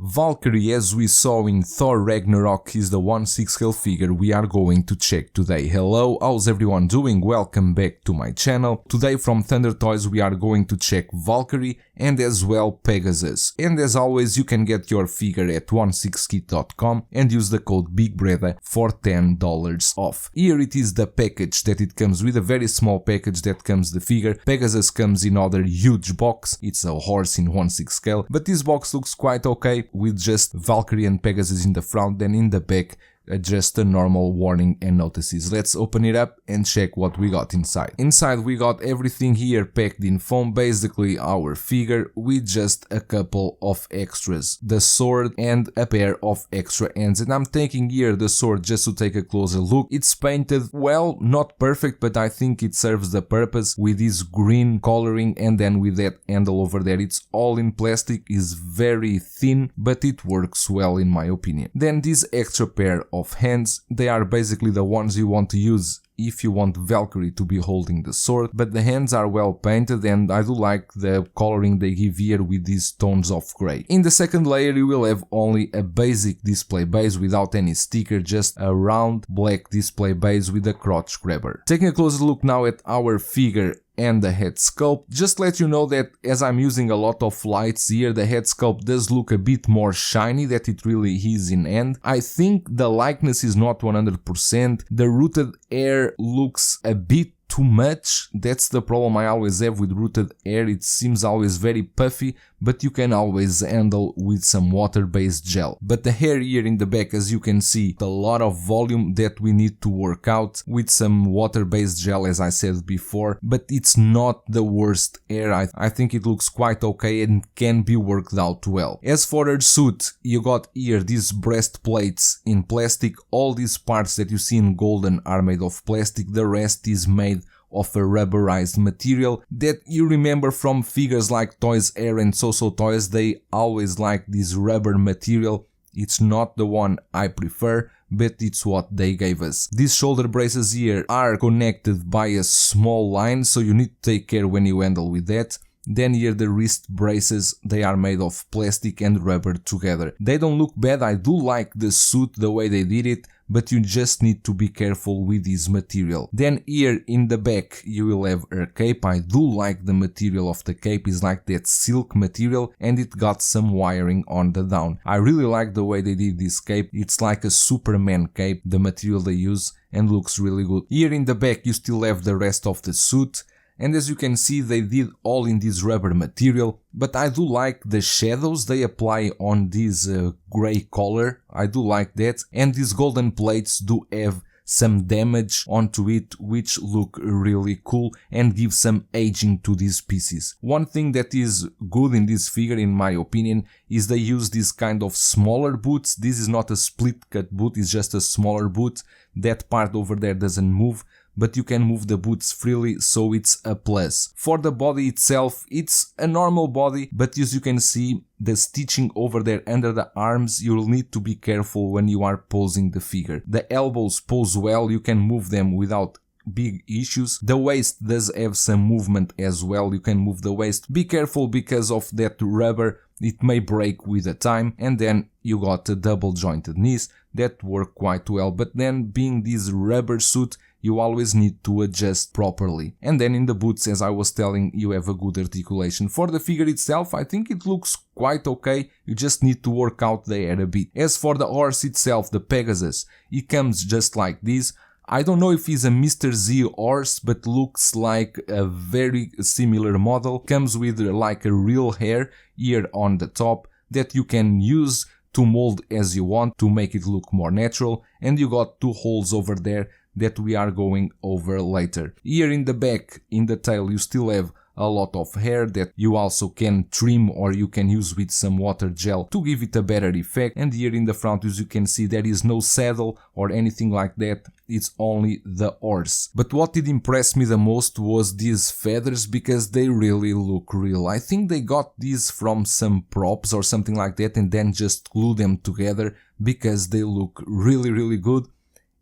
Valkyrie, as we saw in Thor Ragnarok, is the 1/6 scale figure we are going to check today. Hello, how's everyone doing? Welcome back to my channel. Today from Thunder Toys we are going to check Valkyrie and as well Pegasus. And as always, you can get your figure at 16kit.com and use the code BIGBREDA for $10 off. Here it is the package that it comes with, a very small package that comes the figure. Pegasus comes in other huge box, it's a horse in 1/6 scale, but this box looks quite okay with just Valkyrie and Pegasus in the front, then in the back just a normal warning and notices. Let's open it up and check what we got inside. Inside we got everything here packed in foam, basically our figure with just a couple of extras, the sword and a pair of extra hands. And I'm taking here the sword just to take a closer look. It's painted, well, not perfect, but I think it serves the purpose with this green coloring, and then with that handle over there. It's all in plastic, is very thin, but it works well in my opinion. Then this extra pair of hands, they are basically the ones you want to use if you want Valkyrie to be holding the sword, but the hands are well painted and I do like the coloring they give here with these tones of grey. In the second layer you will have only a basic display base without any sticker, just a round black display base with a crotch grabber. Taking a closer look now at our figure and the head sculpt, just let you know that as I'm using a lot of lights here, the head sculpt does look a bit more shiny than it really is in hand. I think the likeness is not 100%, the rooted hair looks a bit too much. That's the problem I always have with rooted hair, it seems always very puffy, but you can always handle with some water-based gel. But the hair here in the back, as you can see, a lot of volume that we need to work out with some water-based gel, as I said before, but it's not the worst hair. I think it looks quite okay and can be worked out well. As for her suit, you got here these breastplates in plastic. All these parts that you see in golden are made of plastic, the rest is made of a rubberized material that you remember from figures like Toys R and So Toys. They always like this rubber material. It's not the one I prefer, but it's what they gave us. These shoulder braces here are connected by a small line, so you need to take care when you handle with that. Then here the wrist braces, they are made of plastic and rubber together. They don't look bad, I do like the suit, the way they did it, but you just need to be careful with this material. Then here in the back you will have her cape. I do like the material of the cape, it's like that silk material and it got some wiring on the down. I really like the way they did this cape, it's like a Superman cape, the material they use, and looks really good. Here in the back you still have the rest of the suit. And as you can see, they did all in this rubber material, but I do like the shadows they apply on this grey color, I do like that, and these golden plates do have some damage onto it, which look really cool and give some aging to these pieces. One thing that is good in this figure, in my opinion, is they use this kind of smaller boots. This is not a split cut boot, it's just a smaller boot. That part over there doesn't move, but you can move the boots freely, so it's a plus. For the body itself, it's a normal body, but as you can see, the stitching over there under the arms, you'll need to be careful when you are posing the figure. The elbows pose well, you can move them without big issues. The waist does have some movement as well, you can move the waist. Be careful because of that rubber, it may break with the time. And then you got the double jointed knees that work quite well, but then being this rubber suit, you always need to adjust properly. And then in the boots, as I was telling, you have a good articulation. For the figure itself, I think it looks quite okay, you just need to work out the hair a bit. As for the horse itself, the Pegasus, it comes just like this. I don't know if he's a Mr. Z horse, but looks like a very similar model. Comes with like a real hair here on the top that you can use to mold as you want to make it look more natural, and you got two holes over there that we are going over later. Here in the back, in the tail, you still have a lot of hair that you also can trim or you can use with some water gel to give it a better effect. And here in the front, as you can see, there is no saddle or anything like that, it's only the horse. But what did impress me the most was these feathers, because they really look real. I think they got these from some props or something like that and then just glue them together, because they look really good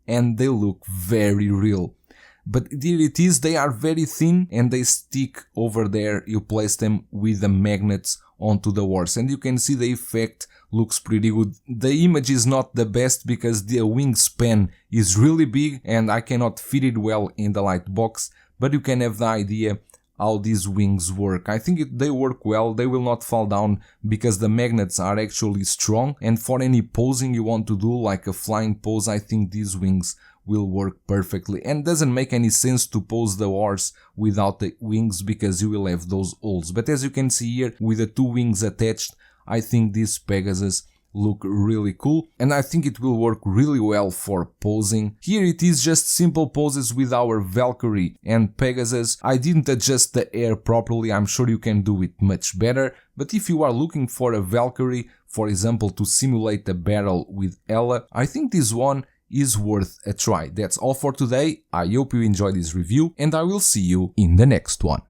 and they look very real. But here it is, they are very thin and they stick over there. You place them with the magnets onto the horse, and you can see the effect looks pretty good. The image is not the best because the wingspan is really big and I cannot fit it well in the light box, but you can have the idea how these wings work. I think they work well, they will not fall down because the magnets are actually strong, and for any posing you want to do, like a flying pose, I think these wings will work perfectly. And doesn't make any sense to pose the horse without the wings because you will have those holes. But as you can see here, with the two wings attached, I think this Pegasus look really cool, and I think it will work really well for posing. Here it is just simple poses with our Valkyrie and Pegasus. I didn't adjust the hair properly, I'm sure you can do it much better, but if you are looking for a Valkyrie, for example to simulate a battle with Ella, I think this one is worth a try. That's all for today, I hope you enjoyed this review and I will see you in the next one.